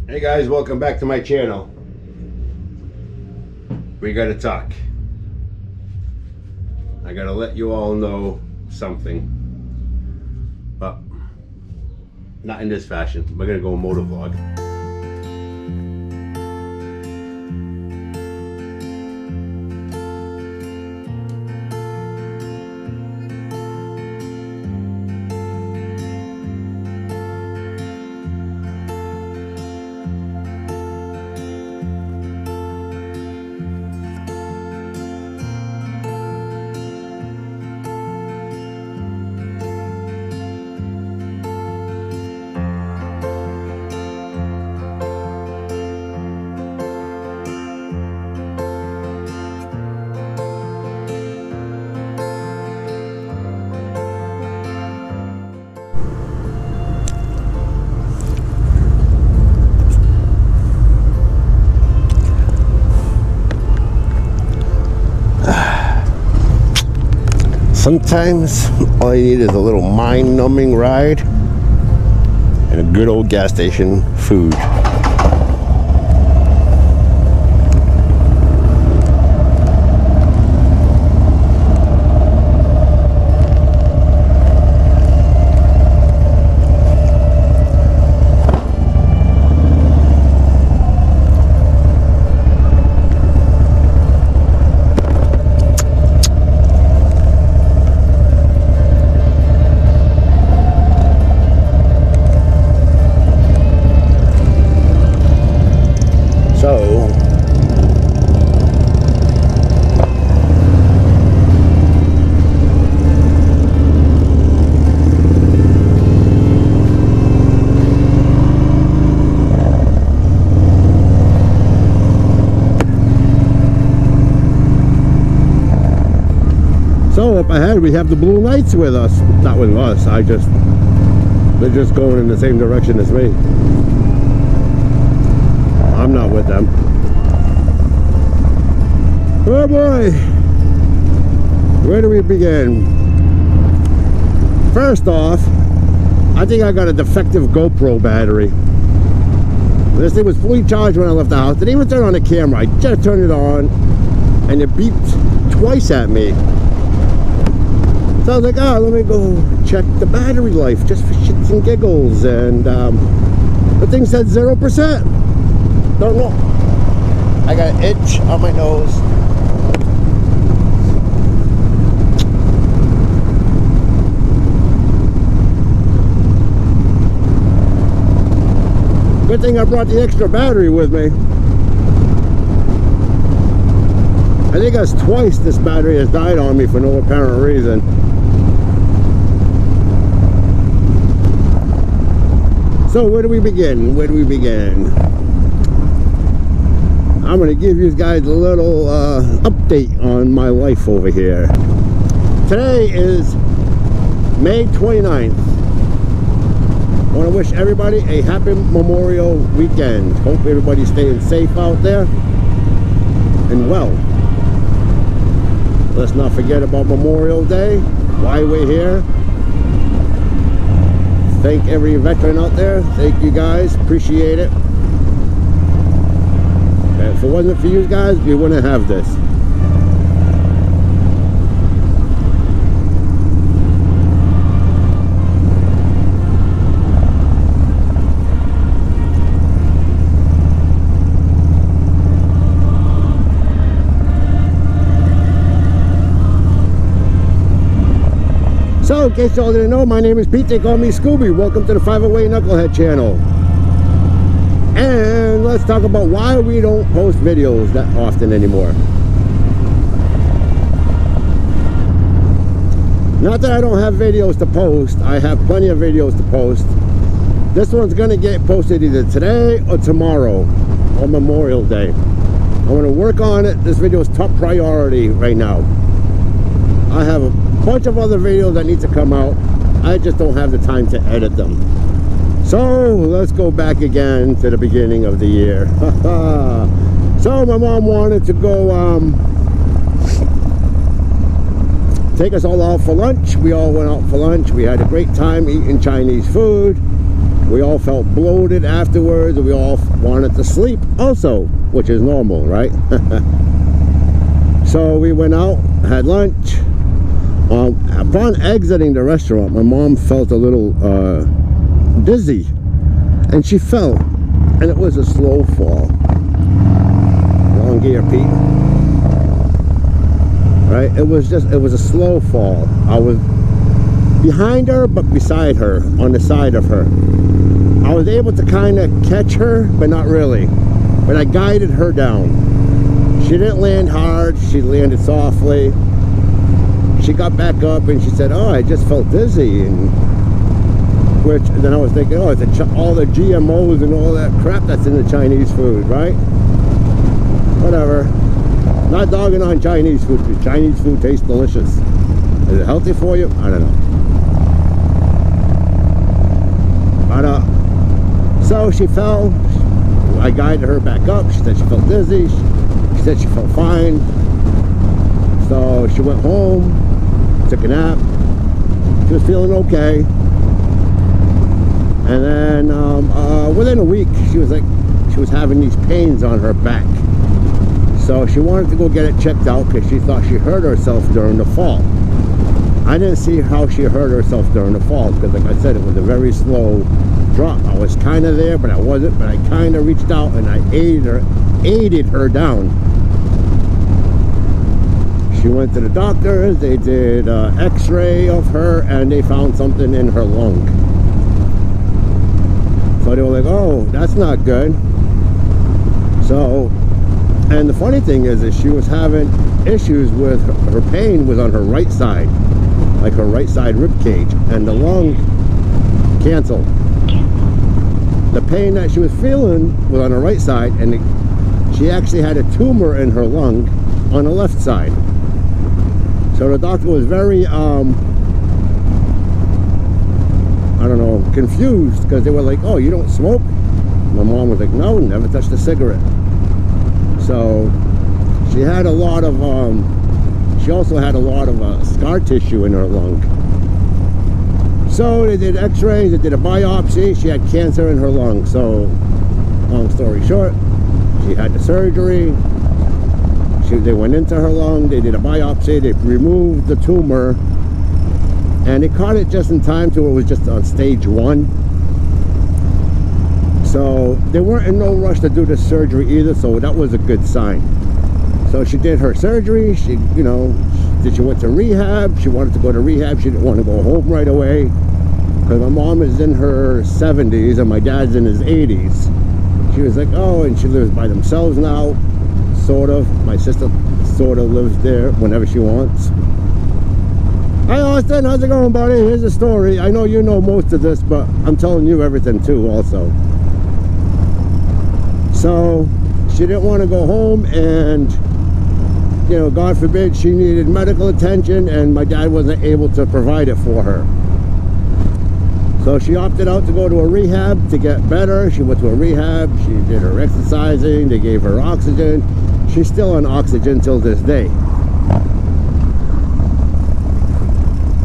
Hey guys, welcome back to my channel. We gotta talk. I gotta let you all know something, but not in this fashion. We're gonna go motor vlog. Sometimes all you need is a little mind-numbing ride and a good old gas station food. So up ahead we have the Blue Knights with us. Not with us, they're just going in the same direction as me. I'm not with them. Oh boy! Where do we begin? First off, I think I got a defective GoPro battery. This thing was fully charged when I left the house. Didn't even turn on the camera. I just turned it on and it beeped twice at me. So I was like, oh, let me go check the battery life just for shits and giggles. And the thing said 0%. Don't know. I got an itch on my nose. Good thing I brought the extra battery with me. I think that's twice this battery has died on me for no apparent reason. So where do we begin? Where do we begin? I'm going to give you guys a little update on my life over here. Today is May 29th. I want to wish everybody a happy Memorial weekend. Hope everybody's staying safe out there and well. Let's not forget about Memorial Day, why we're here. Thank every veteran out there. Thank you guys. Appreciate it. And if it wasn't for you guys, we wouldn't have this. So, in case y'all didn't know, my name is Pete. They call me Scooby. Welcome to the 508 Knucklehead channel. And let's talk about why we don't post videos that often anymore. Not that I don't have videos to post. I have plenty of videos to post. This one's going to get posted either today or tomorrow on Memorial Day. I want to work on it. This video is top priority right now. I have a bunch of other videos that need to come out. I just don't have the time to edit them. So let's go back again to the beginning of the year. So my mom wanted to go take us all out for lunch. We all went out for lunch. We had a great time eating Chinese food. We all felt bloated afterwards, and we all wanted to sleep also, which is normal, right? So we went out, had lunch. Upon exiting the restaurant, my mom felt a little dizzy, and she fell, and it was a slow fall. Long gear, Pete. Right? It was a slow fall. I was behind her, but beside her, on the side of her. I was able to kind of catch her, but not really. But I guided her down. She didn't land hard, she landed softly. She got back up and she said, oh, I just felt dizzy. And which then I was thinking, oh, it's all the GMOs and all that crap that's in the Chinese food, right? Whatever. Not dogging on Chinese food, because Chinese food tastes delicious. Is it healthy for you? I don't know. But so she fell. I guided her back up. She said she felt dizzy. She said she felt fine. So she went home, took a nap. She was feeling okay. And then within a week, she was having these pains on her back. So she wanted to go get it checked out because she thought she hurt herself during the fall. I didn't see how she hurt herself during the fall because, like I said, it was a very slow drop. I was kind of there, but I wasn't. But I kind of reached out and I aided her down. She went to the doctors. They did an x-ray of her, and they found something in her lung. So they were like, oh, that's not good. So, and the funny thing is she was having issues with her pain was on her right side, like her right side rib cage, and the lung canceled. The pain that she was feeling was on her right side, and she actually had a tumor in her lung on the left side. So the doctor was very, I don't know, confused, because they were like, oh, you don't smoke? My mom was like, no, never touched a cigarette. So she had a lot of, she also had a lot of scar tissue in her lung. So they did x-rays, they did a biopsy. She had cancer in her lung. So long story short, she had the surgery. They went into her lung, they did a biopsy, they removed the tumor, and they caught it just in time to where it was just on stage 1. So they weren't in no rush to do the surgery either, so that was a good sign. So she did her surgery. She, you know, she went to rehab. She wanted to go to rehab. She didn't want to go home right away because my mom is in her 70s and my dad's in his 80s. She was like, oh, and she lives by themselves now. Sort of. My sister sort of lives there whenever she wants. Hi Austin, how's it going, buddy? Here's a story. I know you know most of this, but I'm telling you everything too also. So she didn't want to go home, and you know, God forbid, she needed medical attention and my dad wasn't able to provide it for her. So she opted out to go to a rehab to get better. She went to a rehab, she did her exercising, they gave her oxygen. She's still on oxygen till this day.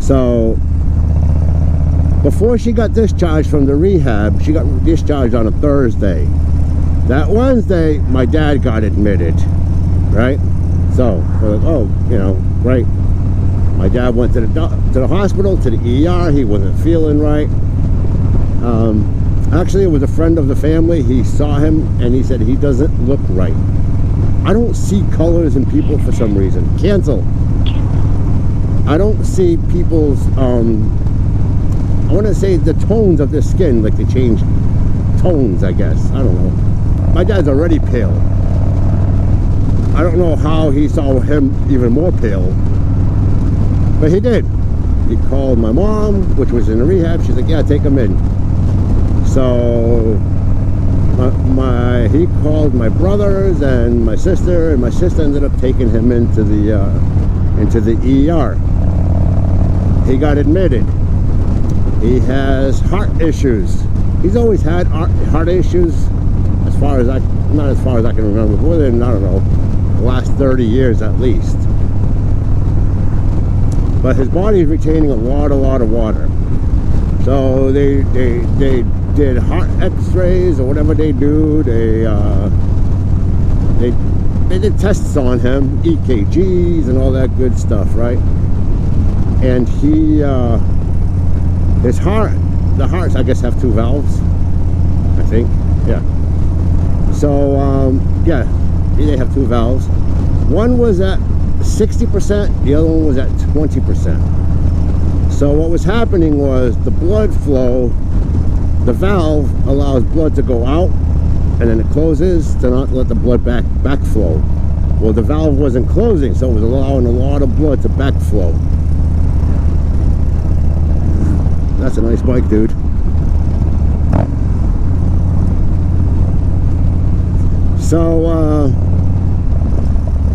So before she got discharged from the rehab, she got discharged on a Thursday. That Wednesday, my dad got admitted, right? So we're like, oh, you know, right. My dad went to the hospital, to the ER. He wasn't feeling right. Actually, it was a friend of the family. He saw him and he said he doesn't look right. I don't see colors in people for some reason. Cancel. I don't see people's, I want to say the tones of their skin, like they change tones, I guess. I don't know. My dad's already pale. I don't know how he saw him even more pale, but he did. He called my mom, which was in the rehab. She's like, yeah, take him in. So he called my brothers and my sister ended up taking him into the ER. He got admitted. He has heart issues. He's always had heart issues, as far as not as far as I can remember, within, I don't know, the last 30 years at least. But his body is retaining a lot of water. So they did heart x-rays or whatever they do. They did tests on him, EKGs and all that good stuff, right? And he his heart, the hearts I guess have 2 valves, I think, yeah. So yeah, they have 2 valves. One was at 60%, the other one was at 20%. So what was happening was the blood flow, the valve allows blood to go out and then it closes to not let the blood backflow. Well, the valve wasn't closing, so it was allowing a lot of blood to backflow. That's a nice bike, dude. So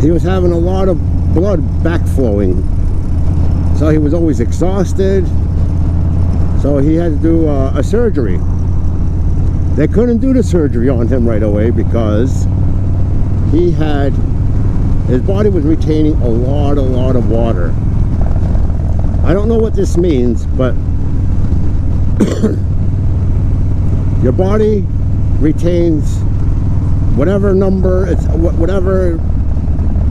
he was having a lot of blood backflowing, so he was always exhausted, so he had to do a surgery. They couldn't do the surgery on him right away because his body was retaining a lot of water. I don't know what this means, but your body retains whatever number, it's whatever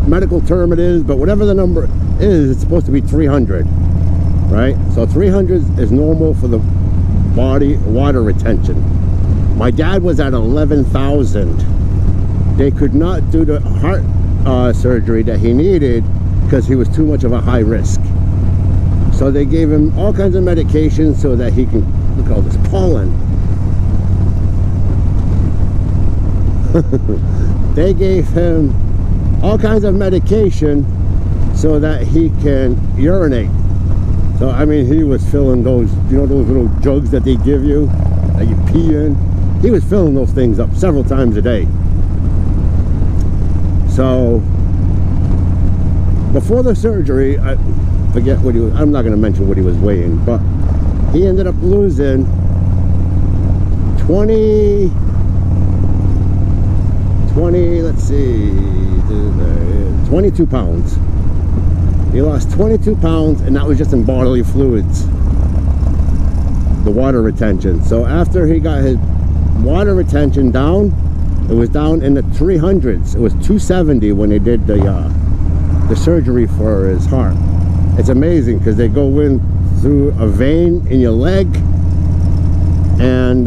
medical term it is, but whatever the number is, it's supposed to be 300, right? So 300 is normal for the body water retention. My dad was at 11,000. They could not do the heart surgery that he needed because he was too much of a high risk. So they gave him all kinds of medications so that he can, look at all this pollen. They gave him all kinds of medication so that he can urinate. So I mean, he was filling those, you know, those little jugs that they give you that you pee in. He was filling those things up several times a day. So before the surgery, I forget what he was, I'm not going to mention what he was weighing, but he ended up losing 20, let's see, 22 pounds. He lost 22 pounds, and that was just in bodily fluids, the water retention. So after he got his water retention down, it was down in the 300s. It was 270 when they did the surgery for his heart. It's amazing because they go in through a vein in your leg, and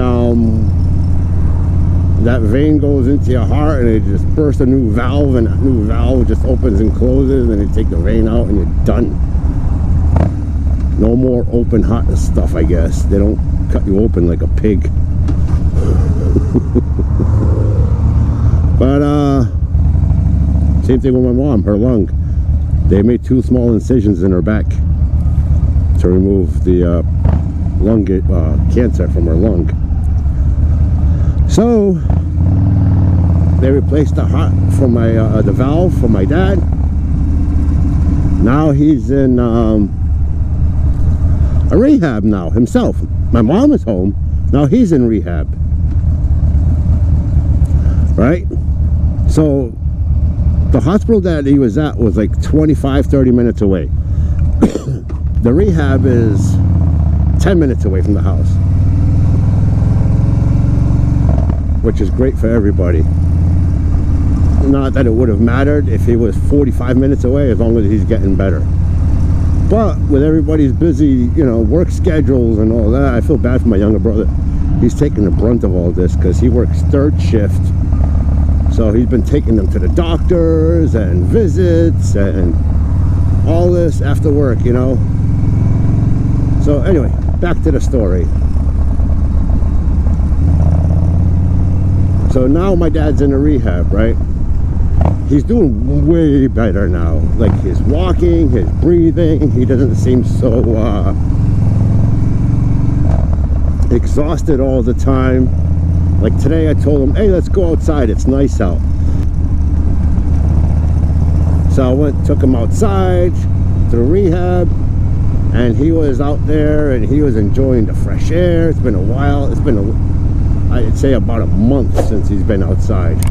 that vein goes into your heart, and it just bursts a new valve, and that new valve just opens and closes, and they take the vein out, and you're done. No more open heart stuff, I guess. They don't cut you open like a pig. But same thing with my mom, her lung. They made 2 small incisions in her back to remove the lung cancer from her lung. So they replaced the heart for my the valve for my dad. Now he's in a rehab now himself. My mom is home. Now he's in rehab. Right? So the hospital that he was at was like 25-30 minutes away. The rehab is 10 minutes away from the house, which is great for everybody. Not that it would have mattered if he was 45 minutes away, as long as he's getting better. But with everybody's busy, you know, work schedules and all that, I feel bad for my younger brother. He's taking the brunt of all this because he works 3rd shift. So he's been taking them to the doctors and visits and all this after work, you know. So anyway, back to the story. So now my dad's in a rehab, right? He's doing way better now. Like his walking, his breathing, he doesn't seem so exhausted all the time. Like today I told him, hey, let's go outside, it's nice out. So I took him outside to the rehab, and he was out there and he was enjoying the fresh air. It's been a while. It's been I'd say about a month since he's been outside.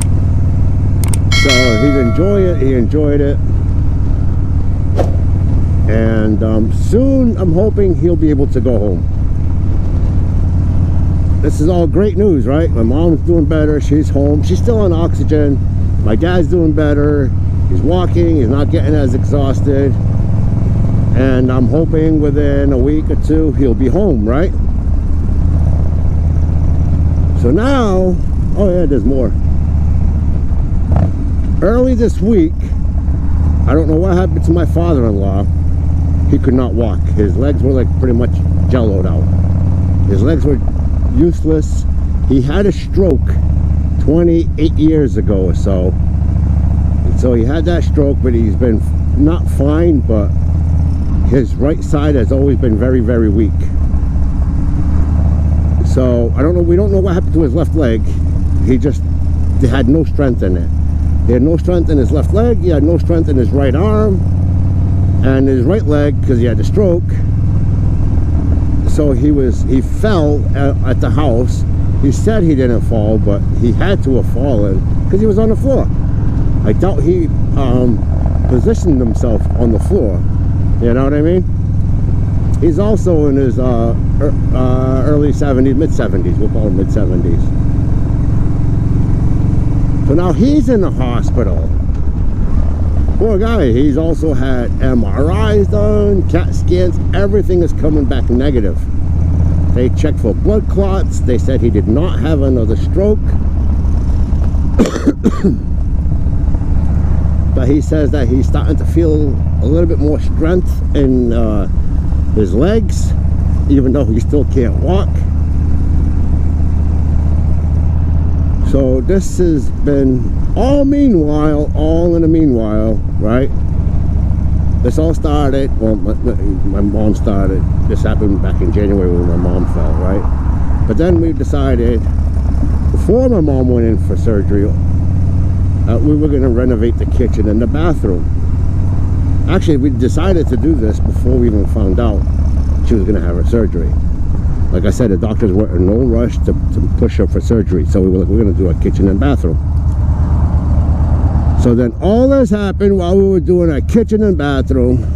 So he'd enjoy it, he enjoyed it. And soon I'm hoping he'll be able to go home. this is all great news, right? My mom's doing better. She's home. She's still on oxygen. My dad's doing better. He's walking. He's not getting as exhausted. And I'm hoping within a week or two he'll be home, right? So now, oh yeah, there's more. Early this week, I don't know what happened to my father-in-law. He could not walk. His legs were like pretty much jelloed out. His legs were useless. He had a stroke 28 years ago or so. And so he had that stroke, but he's been not fine, but his right side has always been very, very weak. So I don't know, we don't know what happened to his left leg. He had no strength in it. He had no strength in his left leg. He had no strength in his right arm and his right leg because he had a stroke. So he fell at the house. He said he didn't fall, but he had to have fallen because he was on the floor. I doubt he positioned himself on the floor. You know what I mean? He's also in his early 70s, mid 70s. We'll call him mid 70s. So now he's in the hospital. Poor guy. He's also had MRIs done, CAT scans. Everything is coming back negative. They checked for blood clots. They said he did not have another stroke. But he says that he's starting to feel a little bit more strength in his legs, even though he still can't walk. So this has been all in the meanwhile, right? This all started, well, my mom started. This happened back in January when my mom fell, right? But then we decided, before my mom went in for surgery, we were going to renovate the kitchen and the bathroom. Actually, we decided to do this before we even found out she was going to have her surgery. Like I said, the doctors were in no rush to push her for surgery. So we were like, we're going to do a kitchen and bathroom. So then all this happened while we were doing our kitchen and bathroom.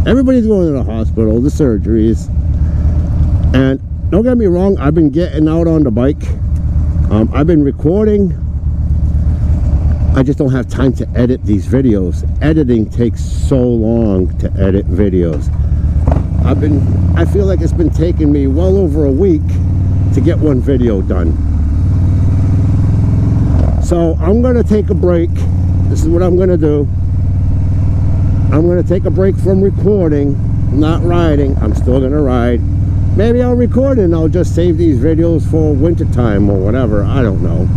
Everybody's going to the hospital, the surgeries. And don't get me wrong, I've been getting out on the bike. I've been recording. I just don't have time to edit these videos. Editing takes so long to edit videos. I feel like it's been taking me well over a week to get one video done. So I'm gonna take a break. This is what I'm gonna do. I'm gonna take a break from recording, not riding. I'm still gonna ride. Maybe I'll record and I'll just save these videos for winter time or whatever. I don't know.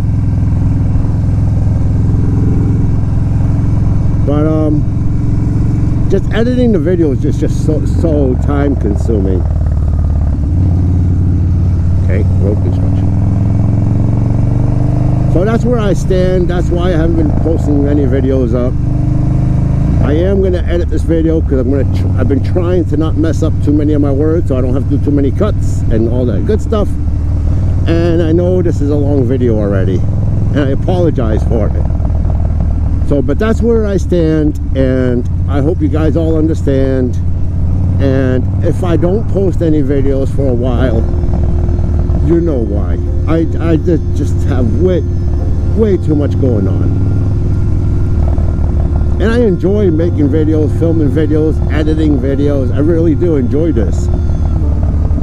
But just editing the videos is just so time consuming. Okay, road construction. So that's where I stand. That's why I haven't been posting any videos up. I am going to edit this video because I've been trying to not mess up too many of my words, so I don't have to do too many cuts and all that good stuff. And I know this is a long video already, and I apologize for it. So, but that's where I stand, and I hope you guys all understand. And if I don't post any videos for a while, you know why. I just have way too much going on. And I enjoy making videos, filming videos, editing videos. I really do enjoy this.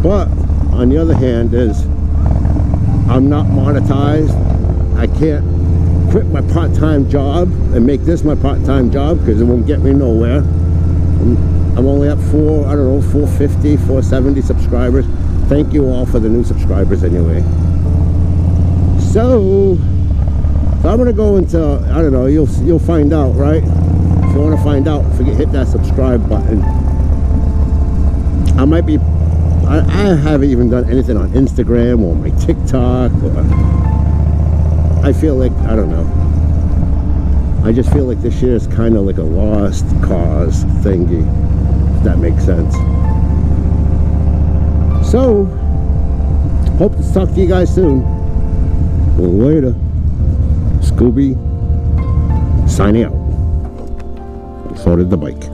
But on the other hand is, I'm not monetized. I can't quit my part-time job and make this my part-time job because it won't get me nowhere. I'm only up 450, 470 subscribers. Thank you all for the new subscribers anyway. So I'm gonna go into, I don't know, you'll find out, right? If you want to find out, hit that subscribe button. I haven't even done anything on Instagram or my TikTok, or I feel like, I don't know, I just feel like this year is kind of like a lost cause thingy, if that makes sense. So hope to talk to you guys soon. Later. Scooby signing out. So did the bike.